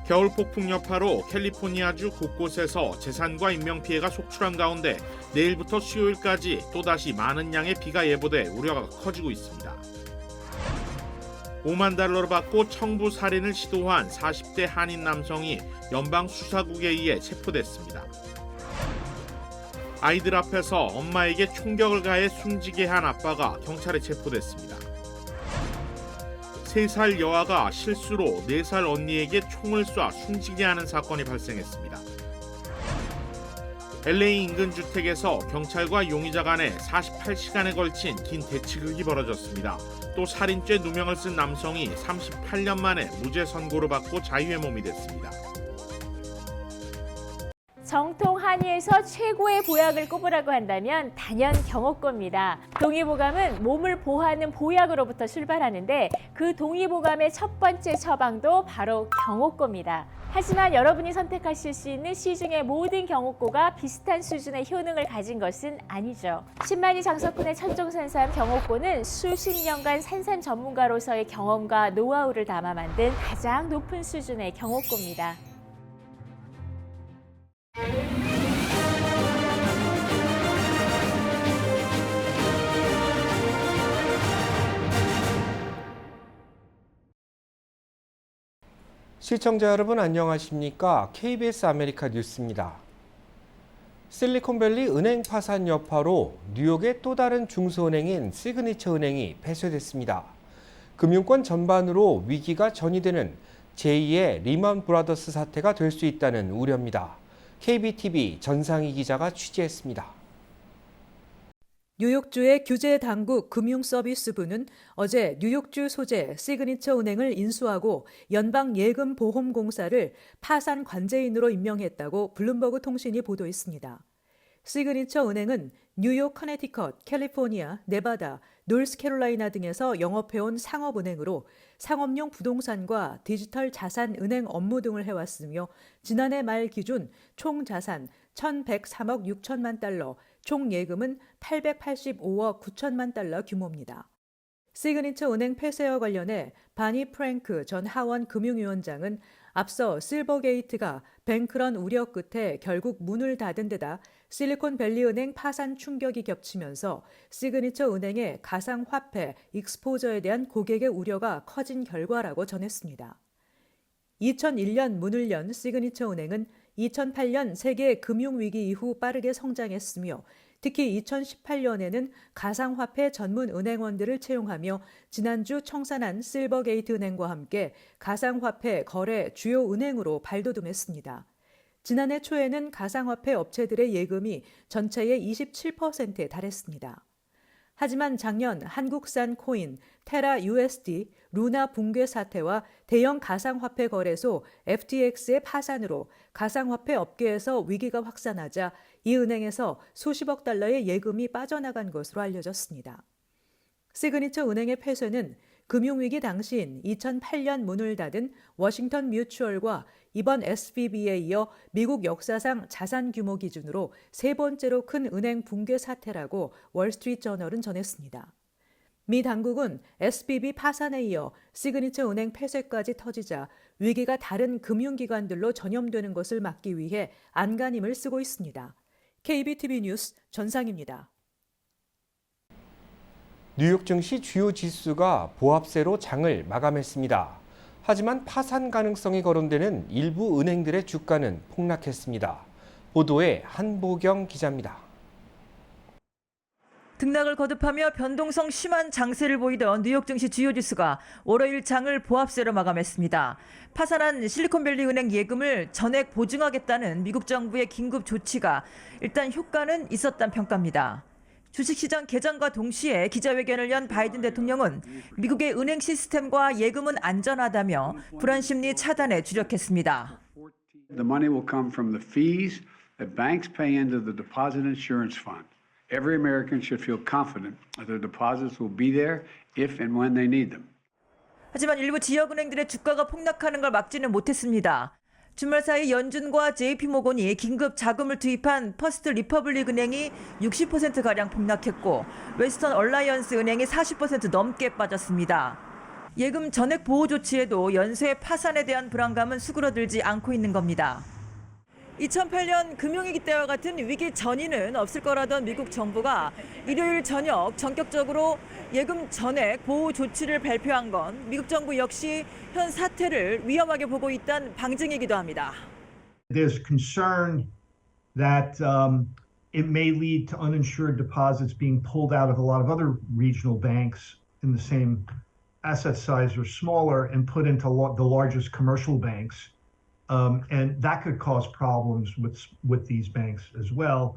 겨울 폭풍 여파로 캘리포니아주 곳곳에서 재산과 인명피해가 속출한 가운데 내일부터 수요일까지 또다시 많은 양의 비가 예보돼 우려가 커지고 있습니다. $50,000를 받고 청부 살인을 시도한 40대 한인 남성이 연방수사국에 의해 체포됐습니다. 아이들 앞에서 엄마에게 총격을 가해 숨지게 한 아빠가 경찰에 체포됐습니다. 3살 여아가 실수로 4살 언니에게 총을 쏴 숨지게 하는 사건이 발생했습니다. LA 인근 주택에서 경찰과 용의자 간에 48시간에 걸친 긴 대치극이 벌어졌습니다. 또 살인죄 누명을 쓴 남성이 38년 만에 무죄 선고를 받고 자유의 몸이 됐습니다. 정통 한의에서 최고의 보약을 꼽으라고 한다면 단연 경옥고입니다. 동의보감은 몸을 보호하는 보약으로부터 출발하는데 그 동의보감의 첫 번째 처방도 바로 경옥고입니다. 하지만 여러분이 선택하실 수 있는 시중의 모든 경옥고가 비슷한 수준의 효능을 가진 것은 아니죠. 신만이 장석군의 천종산삼 경옥고는 수십 년간 산삼 전문가로서의 경험과 노하우를 담아 만든 가장 높은 수준의 경옥고입니다. 시청자 여러분 안녕하십니까? KBS 아메리카 뉴스입니다. 실리콘밸리 은행 파산 여파로 뉴욕의 또 다른 중소은행인 시그니처 은행이 폐쇄됐습니다. 금융권 전반으로 위기가 전이되는 제2의 리먼 브라더스 사태가 될 수 있다는 우려입니다. KBTV 전상희 기자가 취재했습니다. 뉴욕주의 규제 당국 금융서비스부는 어제 뉴욕주 소재 시그니처 은행을 인수하고 연방예금보험공사를 파산 관제인으로 임명했다고 블룸버그 통신이 보도했습니다. 시그니처 은행은 뉴욕, 커네티컷, 캘리포니아, 네바다, 노스캐롤라이나 등에서 영업해온 상업은행으로 상업용 부동산과 디지털 자산 은행 업무 등을 해왔으며 지난해 말 기준 총 자산 1,103억 6천만 달러, 총 예금은 885억 9천만 달러 규모입니다. 시그니처 은행 폐쇄와 관련해 바니 프랭크 전 하원 금융위원장은 앞서 실버게이트가 뱅크런 우려 끝에 결국 문을 닫은 데다 실리콘밸리 은행 파산 충격이 겹치면서 시그니처 은행의 가상화폐 익스포저에 대한 고객의 우려가 커진 결과라고 전했습니다. 2001년 문을 연 시그니처 은행은 2008년 세계 금융위기 이후 빠르게 성장했으며 특히 2018년에는 가상화폐 전문 은행원들을 채용하며 지난주 청산한 실버게이트 은행과 함께 가상화폐 거래 주요 은행으로 발돋움했습니다. 지난해 초에는 가상화폐 업체들의 예금이 전체의 27%에 달했습니다. 하지만 작년 한국산 코인, 테라 USD, 루나 붕괴 사태와 대형 가상화폐 거래소 FTX의 파산으로 가상화폐 업계에서 위기가 확산하자 이 은행에서 수십억 달러의 예금이 빠져나간 것으로 알려졌습니다. 시그니처 은행의 폐쇄는 금융위기 당시인 2008년 문을 닫은 워싱턴 뮤추얼과 이번 SVB에 이어 미국 역사상 자산 규모 기준으로 세 번째로 큰 은행 붕괴 사태라고 월스트리트저널은 전했습니다. 미 당국은 SVB 파산에 이어 시그니처 은행 폐쇄까지 터지자 위기가 다른 금융기관들로 전염되는 것을 막기 위해 안간힘을 쓰고 있습니다. KBTV 뉴스 전상입니다. 뉴욕 증시 주요 지수가 보합세로 장을 마감했습니다. 하지만 파산 가능성이 거론되는 일부 은행들의 주가는 폭락했습니다. 보도에 한보경 기자입니다. 등락을 거듭하며 변동성 심한 장세를 보이던 뉴욕 증시 주요 지수가 월요일 장을 보합세로 마감했습니다. 파산한 실리콘밸리 은행 예금을 전액 보증하겠다는 미국 정부의 긴급 조치가 일단 효과는 있었다는 평가입니다. 주식시장 개장과 동시에 기자회견을 연 바이든 대통령은 미국의 은행 시스템과 예금은 안전하다며 불안 심리 차단에 주력했습니다. The money will come from the fees that banks pay into the Deposit Insurance Fund. Every American should feel confident that their deposits will be there if and when they need them. 하지만 일부 지역은행들의 주가가 폭락하는 걸 막지는 못했습니다. 주말 사이 연준과 JP모건이 긴급 자금을 투입한 퍼스트 리퍼블릭 은행이 60%가량 폭락했고 웨스턴 얼라이언스 은행이 40% 넘게 빠졌습니다. 예금 전액 보호 조치에도 연쇄 파산에 대한 불안감은 수그러들지 않고 있는 겁니다. 2008년 금융위기 때와 같은 위기 전이는 없을 거라던 미국 정부가 일요일 저녁 전격적으로 예금 전액 보호 조치를 발표한 건 미국 정부 역시 현 사태를 위험하게 보고 있다는 방증이기도 합니다. There's concern that it may lead to uninsured deposits being pulled out of a lot of other regional banks in the same asset size or smaller and put into the largest commercial banks. And that could cause problems with these banks as well.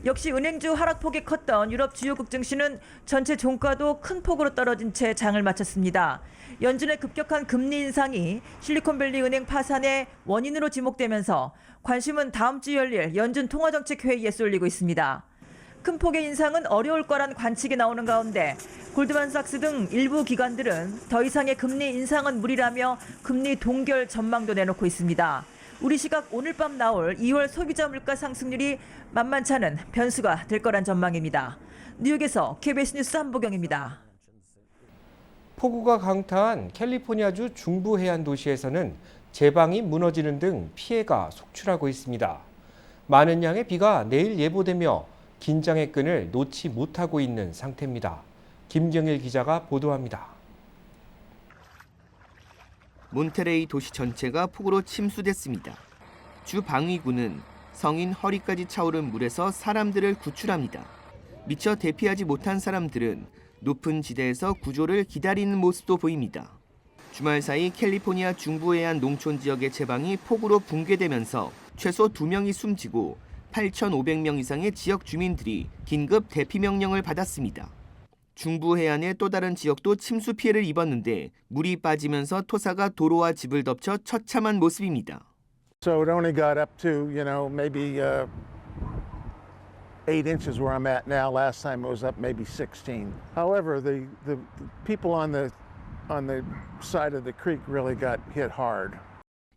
역시 은행주 하락폭이 컸던 유럽 주요국 증시는 전체 종가도 큰 폭으로 떨어진 채 장을 마쳤습니다. 연준의 급격한 금리 인상이 실리콘밸리 은행 파산의 원인으로 지목되면서 관심은 다음 주 열릴 연준 통화정책회의에 쏠리고 있습니다. 큰 폭의 인상은 어려울 거란 관측이 나오는 가운데 골드만삭스 등 일부 기관들은 더 이상의 금리 인상은 무리라며 금리 동결 전망도 내놓고 있습니다. 우리 시각 오늘 밤 나올 2월 소비자 물가 상승률이 만만치 않은 변수가 될 거란 전망입니다. 뉴욕에서 KBS 뉴스 한보경입니다. 폭우가 강타한 캘리포니아주 중부 해안 도시에서는 제방이 무너지는 등 피해가 속출하고 있습니다. 많은 양의 비가 내일 예보되며 긴장의 끈을 놓지 못하고 있는 상태입니다. 김경일 기자가 보도합니다. 몬테레이 도시 전체가 폭우로 침수됐습니다. 주 방위군은 성인 허리까지 차오른 물에서 사람들을 구출합니다. 미처 대피하지 못한 사람들은 높은 지대에서 구조를 기다리는 모습도 보입니다. 주말 사이 캘리포니아 중부 해안 농촌 지역의 제방이 폭우로 붕괴되면서 최소 2명이 숨지고 8,500명 이상의 지역 주민들이 긴급 대피 명령을 받았습니다. 중부 해안의 또 다른 지역도 침수 피해를 입었는데 물이 빠지면서 토사가 도로와 집을 덮쳐 처참한 모습입니다. So it only got up to, maybe 8 inches where I'm at now. Last time it was up maybe 16. However, the people on the side of the creek really got hit hard.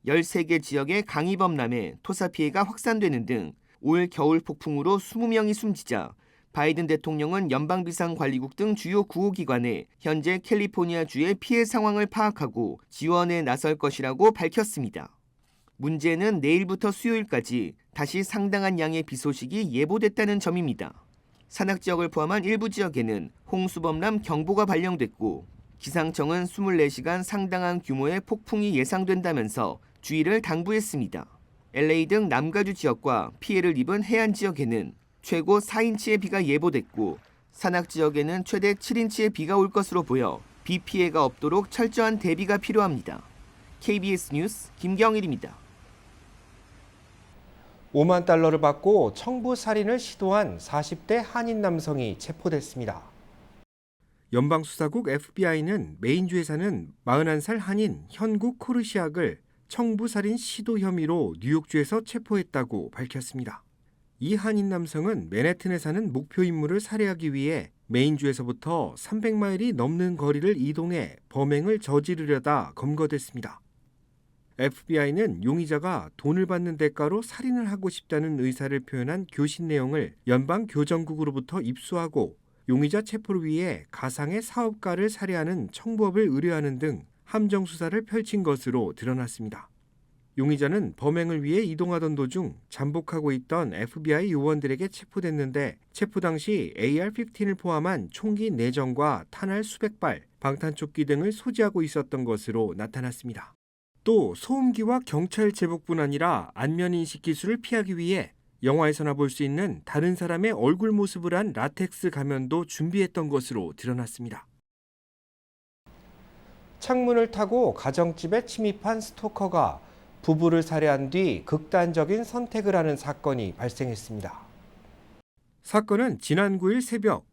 13개 지역의 강이 범람해 토사 피해가 확산되는 등 올 겨울 폭풍으로 20명이 숨지자 바이든 대통령은 연방비상관리국 등 주요 구호기관에 현재 캘리포니아주의 피해 상황을 파악하고 지원에 나설 것이라고 밝혔습니다. 문제는 내일부터 수요일까지 다시 상당한 양의 비 소식이 예보됐다는 점입니다. 산악지역을 포함한 일부 지역에는 홍수범람 경보가 발령됐고 기상청은 24시간 상당한 규모의 폭풍이 예상된다면서 주의를 당부했습니다. LA 등 남가주 지역과 피해를 입은 해안 지역에는 최고 4인치의 비가 예보됐고 산악 지역에는 최대 7인치의 비가 올 것으로 보여 비 피해가 없도록 철저한 대비가 필요합니다. KBS 뉴스 김경일입니다. 5만 달러를 받고 청부 살인을 시도한 40대 한인 남성이 체포됐습니다. 연방수사국 FBI는 메인주에 사는 41살 한인 현국 코르시악을 청부살인 시도 혐의로 뉴욕주에서 체포했다고 밝혔습니다. 이 한인 남성은 맨해튼에 사는 목표 인물을 살해하기 위해 메인주에서부터 300마일이 넘는 거리를 이동해 범행을 저지르려다 검거됐습니다. FBI는 용의자가 돈을 받는 대가로 살인을 하고 싶다는 의사를 표현한 교신 내용을 연방교정국으로부터 입수하고 용의자 체포를 위해 가상의 사업가를 살해하는 청부업을 의뢰하는 등 함정 수사를 펼친 것으로 드러났습니다. 용의자는 범행을 위해 이동하던 도중 잠복하고 있던 FBI 요원들에게 체포됐는데 체포 당시 AR-15을 포함한 총기 4정과 탄알 수백 발, 방탄조끼 등을 소지하고 있었던 것으로 나타났습니다. 또 소음기와 경찰 제복뿐 아니라 안면인식 기술을 피하기 위해 영화에서나 볼 수 있는 다른 사람의 얼굴 모습을 한 라텍스 가면도 준비했던 것으로 드러났습니다. 창문을 타고 가정집에 침입한 스토커가 부부를 살해한 뒤 극단적인 선택을 하는 사건이 발생했습니다. 사건은 지난 9일 새벽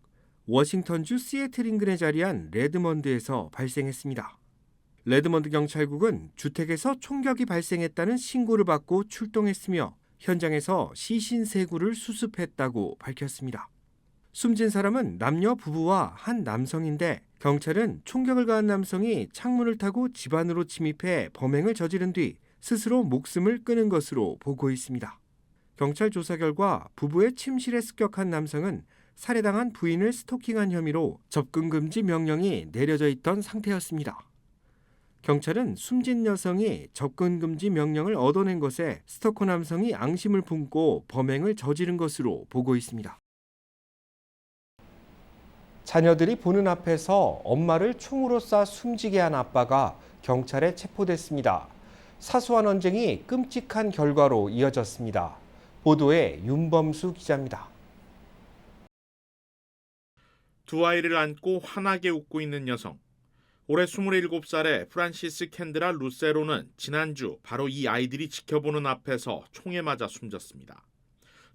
워싱턴주 시애틀 인근에 자리한 레드먼드에서 발생했습니다. 레드먼드 경찰국은 주택에서 총격이 발생했다는 신고를 받고 출동했으며 현장에서 시신세구를 수습했다고 밝혔습니다. 숨진 사람은 남녀 부부와 한 남성인데 경찰은 총격을 가한 남성이 창문을 타고 집 안으로 침입해 범행을 저지른 뒤 스스로 목숨을 끊은 것으로 보고 있습니다. 경찰 조사 결과 부부의 침실에 습격한 남성은 살해당한 부인을 스토킹한 혐의로 접근 금지 명령이 내려져 있던 상태였습니다. 경찰은 숨진 여성이 접근 금지 명령을 얻어낸 것에 스토커 남성이 앙심을 품고 범행을 저지른 것으로 보고 있습니다. 자녀들이 보는 앞에서 엄마를 총으로 쏴 숨지게 한 아빠가 경찰에 체포됐습니다. 사소한 언쟁이 끔찍한 결과로 이어졌습니다. 보도에 윤범수 기자입니다. 두 아이를 안고 환하게 웃고 있는 여성. 올해 27살의 프란시스 캔드라 루세로는 지난주 바로 이 아이들이 지켜보는 앞에서 총에 맞아 숨졌습니다.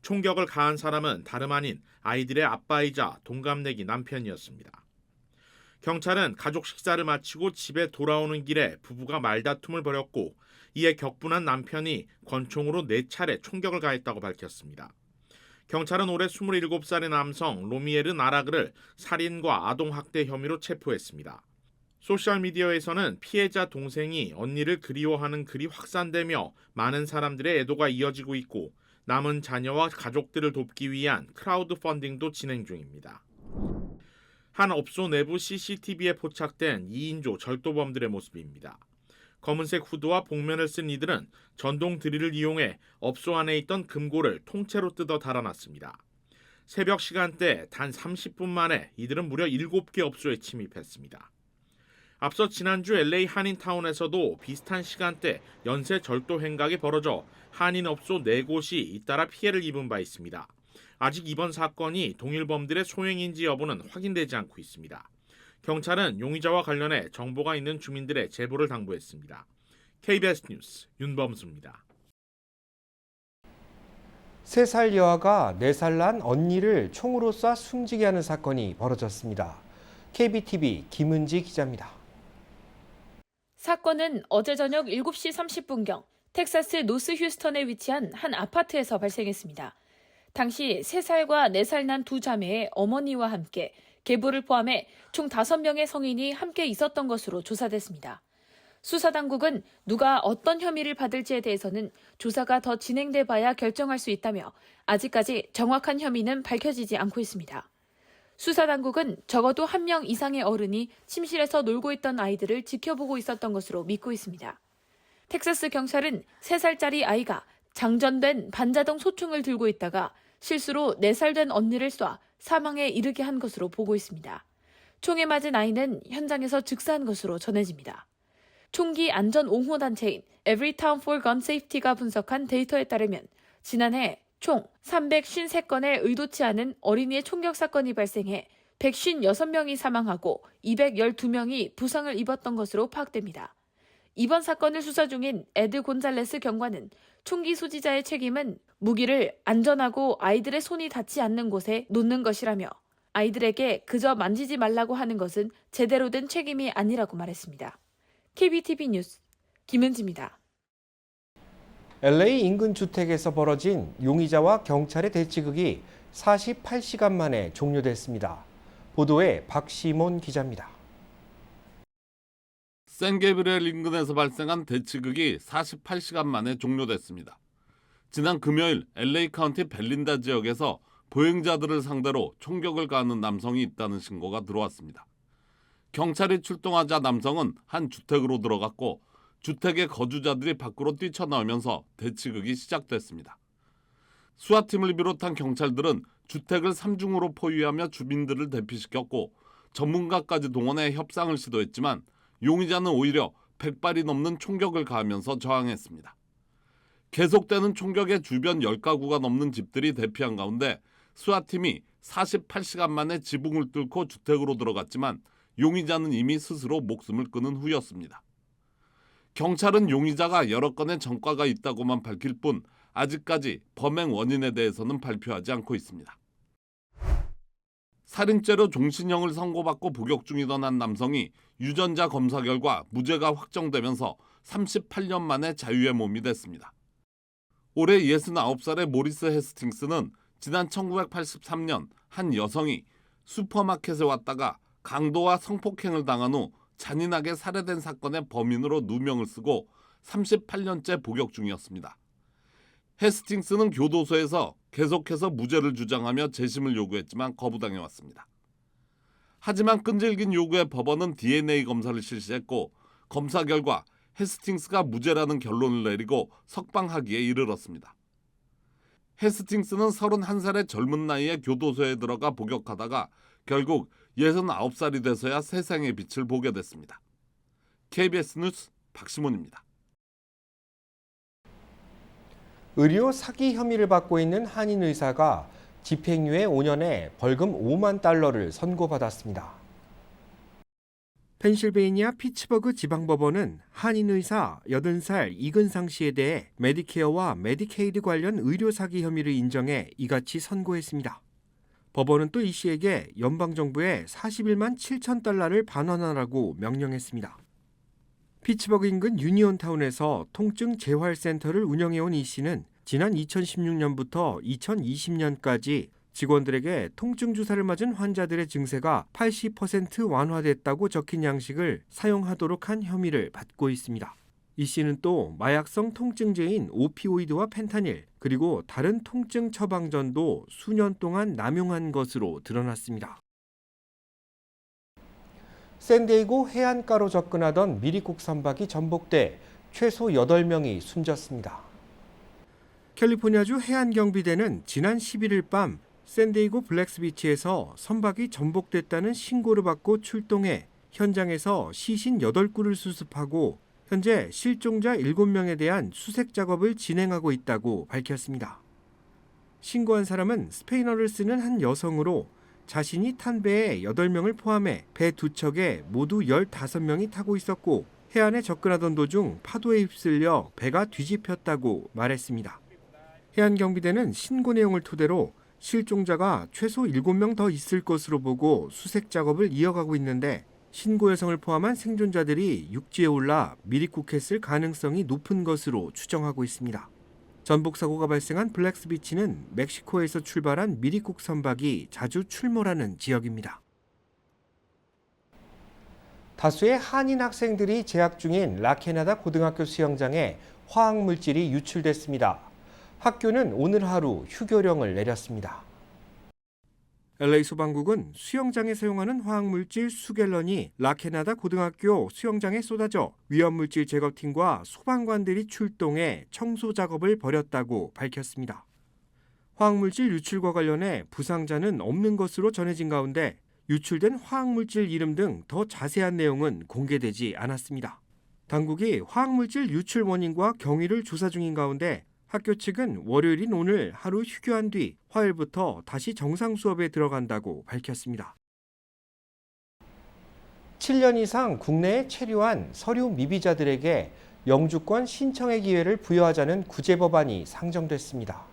총격을 가한 사람은 다름 아닌 아이들의 아빠이자 동갑내기 남편이었습니다. 경찰은 가족 식사를 마치고 집에 돌아오는 길에 부부가 말다툼을 벌였고 이에 격분한 남편이 권총으로 4차례 총격을 가했다고 밝혔습니다. 경찰은 올해 27살의 남성 로미에르 나라그를 살인과 아동학대 혐의로 체포했습니다. 소셜미디어에서는 피해자 동생이 언니를 그리워하는 글이 확산되며 많은 사람들의 애도가 이어지고 있고 남은 자녀와 가족들을 돕기 위한 크라우드 펀딩도 진행 중입니다. 한 업소 내부 CCTV에 포착된 2인조 절도범들의 모습입니다. 검은색 후드와 복면을 쓴 이들은 전동 드릴을 이용해 업소 안에 있던 금고를 통째로 뜯어 달아났습니다. 새벽 시간대 단 30분 만에 이들은 무려 7개 업소에 침입했습니다. 앞서 지난주 LA 한인타운에서도 비슷한 시간대 연쇄 절도 행각이 벌어져 한인업소 4곳이 잇따라 피해를 입은 바 있습니다. 아직 이번 사건이 동일범들의 소행인지 여부는 확인되지 않고 있습니다. 경찰은 용의자와 관련해 정보가 있는 주민들의 제보를 당부했습니다. KBS 뉴스 윤범수입니다. 3살 여아가 4살 난 언니를 총으로 쏴 숨지게 하는 사건이 벌어졌습니다. KBTV 김은지 기자입니다. 사건은 어제 저녁 7시 30분경 텍사스 노스 휴스턴에 위치한 한 아파트에서 발생했습니다. 당시 3살과 4살 난 두 자매의 어머니와 함께 계부를 포함해 총 5명의 성인이 함께 있었던 것으로 조사됐습니다. 수사당국은 누가 어떤 혐의를 받을지에 대해서는 조사가 더 진행돼 봐야 결정할 수 있다며 아직까지 정확한 혐의는 밝혀지지 않고 있습니다. 수사당국은 적어도 1명 이상의 어른이 침실에서 놀고 있던 아이들을 지켜보고 있었던 것으로 믿고 있습니다. 텍사스 경찰은 3살짜리 아이가 장전된 반자동 소총을 들고 있다가 실수로 4살 된 언니를 쏴 사망에 이르게 한 것으로 보고 있습니다. 총에 맞은 아이는 현장에서 즉사한 것으로 전해집니다. 총기 안전 옹호 단체인 Everytown for Gun Safety가 분석한 데이터에 따르면 지난해 총 353건의 의도치 않은 어린이의 총격 사건이 발생해 156명이 사망하고 212명이 부상을 입었던 것으로 파악됩니다. 이번 사건을 수사 중인 에드 곤잘레스 경관은 총기 소지자의 책임은 무기를 안전하고 아이들의 손이 닿지 않는 곳에 놓는 것이라며 아이들에게 그저 만지지 말라고 하는 것은 제대로 된 책임이 아니라고 말했습니다. KBTV 뉴스 김은지입니다. LA 인근 주택에서 벌어진 용의자와 경찰의 대치극이 48시간 만에 종료됐습니다. 보도에 박시몬 기자입니다. 샌게브리엘 인근에서 발생한 대치극이 48시간 만에 종료됐습니다. 지난 금요일 LA 카운티 벨린다 지역에서 보행자들을 상대로 총격을 가하는 남성이 있다는 신고가 들어왔습니다. 경찰이 출동하자 남성은 한 주택으로 들어갔고 주택의 거주자들이 밖으로 뛰쳐나오면서 대치극이 시작됐습니다. 수사팀을 비롯한 경찰들은 주택을 3중으로 포위하며 주민들을 대피시켰고 전문가까지 동원해 협상을 시도했지만 용의자는 오히려 100발이 넘는 총격을 가하면서 저항했습니다. 계속되는 총격에 주변 10가구가 넘는 집들이 대피한 가운데 수사팀이 48시간 만에 지붕을 뚫고 주택으로 들어갔지만 용의자는 이미 스스로 목숨을 끊은 후였습니다. 경찰은 용의자가 여러 건의 전과가 있다고만 밝힐 뿐 아직까지 범행 원인에 대해서는 발표하지 않고 있습니다. 살인죄로 종신형을 선고받고 복역 중이던 한 남성이 유전자 검사 결과 무죄가 확정되면서 38년 만에 자유의 몸이 됐습니다. 올해 69살의 모리스 헤스팅스는 지난 1983년 한 여성이 슈퍼마켓에 왔다가 강도와 성폭행을 당한 후 잔인하게 살해된 사건의 범인으로 누명을 쓰고 38년째 복역 중이었습니다. 헤스팅스는 교도소에서 계속해서 무죄를 주장하며 재심을 요구했지만 거부당해왔습니다. 하지만 끈질긴 요구에 법원은 DNA 검사를 실시했고 검사 결과 헤스팅스가 무죄라는 결론을 내리고 석방하기에 이르렀습니다. 헤스팅스는 31살의 젊은 나이에 교도소에 들어가 복역하다가 결국 69살이 돼서야 세상의 빛을 보게 됐습니다. KBS 뉴스 박시몬입니다. 의료 사기 혐의를 받고 있는 한인 의사가 집행유예 5년에 벌금 5만 달러를 선고받았습니다. 펜실베이니아 피츠버그 지방법원은 한인 의사 80살 이근상 씨에 대해 메디케어와 메디케이드 관련 의료 사기 혐의를 인정해 이같이 선고했습니다. 법원은 또 이 씨에게 연방정부에 41만 7천 달러를 반환하라고 명령했습니다. 피츠버그 인근 유니온타운에서 통증 재활센터를 운영해온 이 씨는 지난 2016년부터 2020년까지 직원들에게 통증 주사를 맞은 환자들의 증세가 80% 완화됐다고 적힌 양식을 사용하도록 한 혐의를 받고 있습니다. 이 씨는 또 마약성 통증제인 오피오이드와 펜타닐 그리고 다른 통증 처방전도 수년 동안 남용한 것으로 드러났습니다. 샌디에이고 해안가로 접근하던 미리국 선박이 전복돼 최소 8명이 숨졌습니다. 캘리포니아주 해안경비대는 지난 11일 밤 샌디에이고 블랙스비치에서 선박이 전복됐다는 신고를 받고 출동해 현장에서 시신 8구를 수습하고 현재 실종자 7명에 대한 수색 작업을 진행하고 있다고 밝혔습니다. 신고한 사람은 스페인어를 쓰는 한 여성으로 자신이 탄 배에 8명을 포함해 배 2척에 모두 15명이 타고 있었고 해안에 접근하던 도중 파도에 휩쓸려 배가 뒤집혔다고 말했습니다. 해안경비대는 신고 내용을 토대로 실종자가 최소 7명 더 있을 것으로 보고 수색 작업을 이어가고 있는데 신고 여성을 포함한 생존자들이 육지에 올라 미리국했을 가능성이 높은 것으로 추정하고 있습니다. 전복 사고가 발생한 블랙스비치는 멕시코에서 출발한 미리국 선박이 자주 출몰하는 지역입니다. 다수의 한인 학생들이 재학 중인 라케나다 고등학교 수영장에 화학물질이 유출됐습니다. 학교는 오늘 하루 휴교령을 내렸습니다. LA 소방국은 수영장에 사용하는 화학물질 수갤런이 라케나다 고등학교 수영장에 쏟아져 위험물질 제거팀과 소방관들이 출동해 청소 작업을 벌였다고 밝혔습니다. 화학물질 유출과 관련해 부상자는 없는 것으로 전해진 가운데 유출된 화학물질 이름 등 더 자세한 내용은 공개되지 않았습니다. 당국이 화학물질 유출 원인과 경위를 조사 중인 가운데 학교 측은 월요일인 오늘 하루 휴교한 뒤 화요일부터 다시 정상 수업에 들어간다고 밝혔습니다. 7년 이상 국내에 체류한 서류 미비자들에게 영주권 신청의 기회를 부여하자는 구제법안이 상정됐습니다.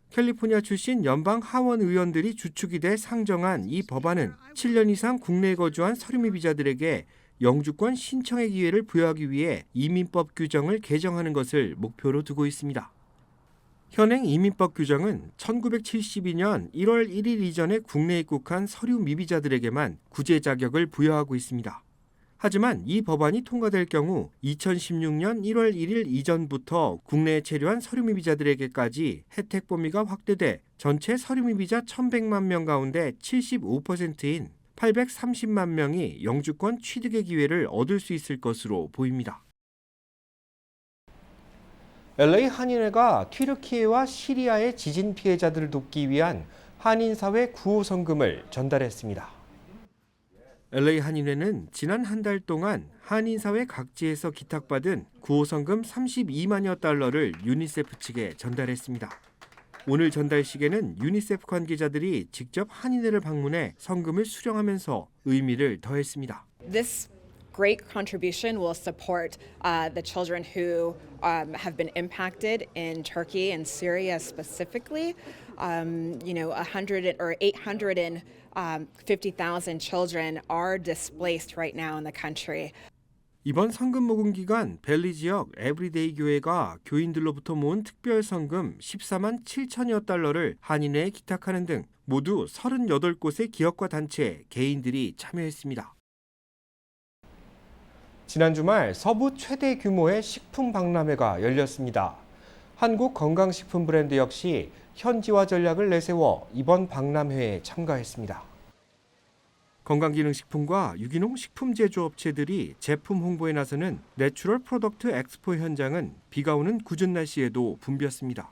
캘리포니아 출신 연방 하원 의원들이 주축이 돼 상정한 이 법안은 7년 이상 국내에 거주한 서류 미비자들에게 영주권 신청의 기회를 부여하기 위해 이민법 규정을 개정하는 것을 목표로 두고 있습니다. 현행 이민법 규정은 1972년 1월 1일 이전에 국내에 입국한 서류 미비자들에게만 구제 자격을 부여하고 있습니다. 하지만 이 법안이 통과될 경우 2016년 1월 1일 이전부터 국내에 체류한 서류 미비자들에게까지 혜택 범위가 확대돼 전체 서류 미비자 1,100만 명 가운데 75%인 830만 명이 영주권 취득의 기회를 얻을 수 있을 것으로 보입니다. LA 한인회가 튀르키예와 시리아의 지진 피해자들을 돕기 위한 한인사회 구호성금을 전달했습니다. LA 한인회는 지난 한 달 동안 한인사회 각지에서 기탁받은 구호성금 32만여 달러를 유니세프 측에 전달했습니다. 오늘 전달식에는 유니세프 관계자들이 직접 한인회를 방문해 성금을 수령하면서 의미를 더했습니다. This great contribution will support the children who have been impacted in Turkey and Syria specifically. 850,000 children are displaced right now in the country. 이번 성금 모금 기간 벨리 지역 에브리데이 교회가 교인들로부터 모은 특별 성금 14만 7천여 달러를 한인회에 기탁하는 등 모두 38곳의 기업과 단체, 개인들이 참여했습니다. 지난 주말 서부 최대 규모의 식품 박람회가 열렸습니다. 한국 건강식품 브랜드 역시 현지화 전략을 내세워 이번 박람회에 참가했습니다. 건강기능식품과 유기농 식품 제조업체들이 제품 홍보에 나서는 내추럴 프로덕트 엑스포 현장은 비가 오는 궂은 날씨에도 붐볐습니다.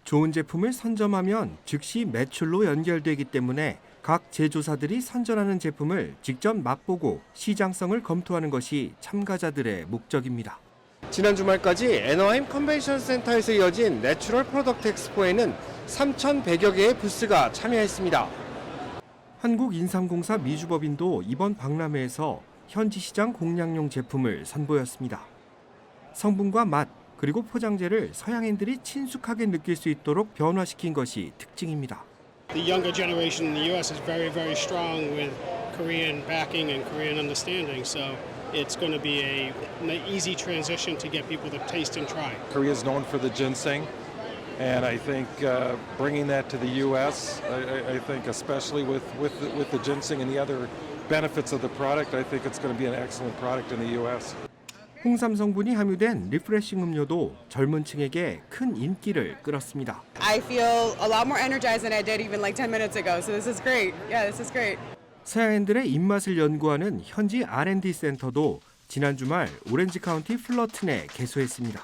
좋은 제품을 선점하면 즉시 매출로 연결되기 때문에 각 제조사들이 선전하는 제품을 직접 맛보고 시장성을 검토하는 것이 참가자들의 목적입니다. 지난 주말까지 애너하임 컨벤션 센터에서 이어진 내추럴 프로덕트 엑스포에는 3,100여 개의 부스가 참여했습니다. 한국인삼공사 미주법인도 이번 박람회에서 현지 시장 공략용 제품을 선보였습니다. 성분과 맛, 그리고 포장재를 서양인들이 친숙하게 느낄 수 있도록 변화시킨 것이 특징입니다. The younger generation in the U.S. is very, very strong with Korean backing and Korean understanding, so it's going to be an easy transition to get people to taste and try. Korea is known for the ginseng, and I think bringing that to the U.S., I think especially with the ginseng and the other benefits of the product, I think it's going to be an excellent product in the U.S. 홍삼 성분이 함유된 리프레싱 음료도 젊은 층에게 큰 인기를 끌었습니다. I feel a lot more energized than I did even like 10 minutes ago. So this is great. Yeah, this is great. 서양인들의 입맛을 연구하는 현지 R&D 센터도 지난 주말 오렌지 카운티 플러튼에 개소했습니다.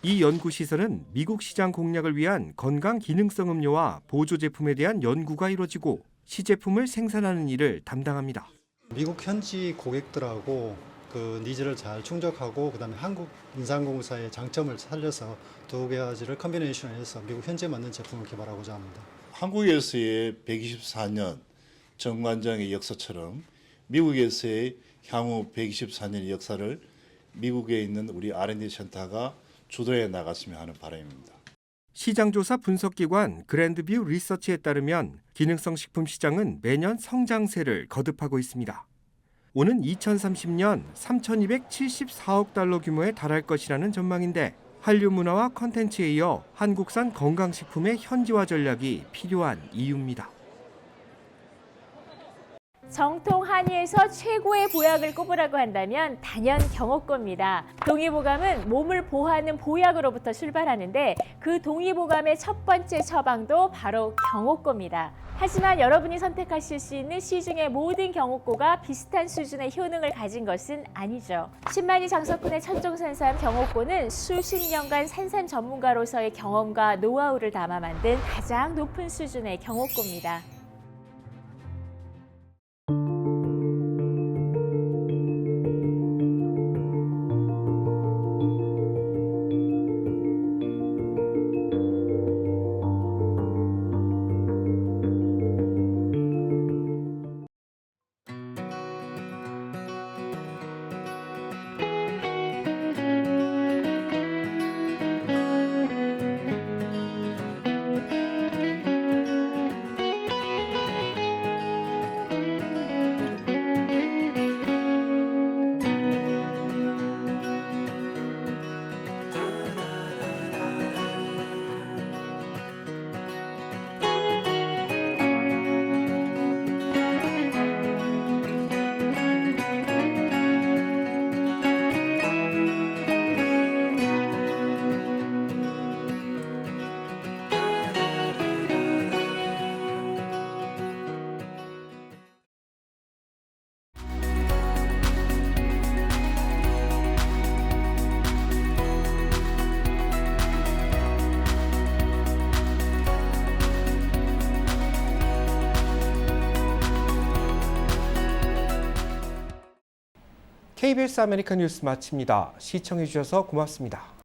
이 연구시설은 미국 시장 공략을 위한 건강 기능성 음료와 보조 제품에 대한 연구가 이루어지고 시제품을 생산하는 일을 담당합니다. 미국 현지 고객들하고 그 니즈를 잘 충족하고 그다음에 한국 인삼공사의 장점을 살려서 두 가지를 컨비네이션해서 미국 현지에 맞는 제품을 개발하고자 합니다. 한국에서의 124년 정관장의 역사처럼 미국에서의 향후 124년의 역사를 미국에 있는 우리 R&D 센터가 주도해 나갔으면 하는 바람입니다. 시장조사 분석기관 그랜드뷰 리서치에 따르면 기능성 식품 시장은 매년 성장세를 거듭하고 있습니다. 오는 2030년 3,274억 달러 규모에 달할 것이라는 전망인데 한류 문화와 컨텐츠에 이어 한국산 건강식품의 현지화 전략이 필요한 이유입니다. 정통 한의에서 최고의 보약을 꼽으라고 한다면 단연 경옥고입니다. 동의보감은 몸을 보호하는 보약으로부터 출발하는데 그 동의보감의 첫 번째 처방도 바로 경옥고입니다. 하지만 여러분이 선택하실 수 있는 시중의 모든 경옥고가 비슷한 수준의 효능을 가진 것은 아니죠. 10만이 장석군의 천종산삼 경옥고는 수십 년간 산삼 전문가로서의 경험과 노하우를 담아 만든 가장 높은 수준의 경옥고입니다. KBS 아메리칸 뉴스 마칩니다. 시청해 주셔서 고맙습니다.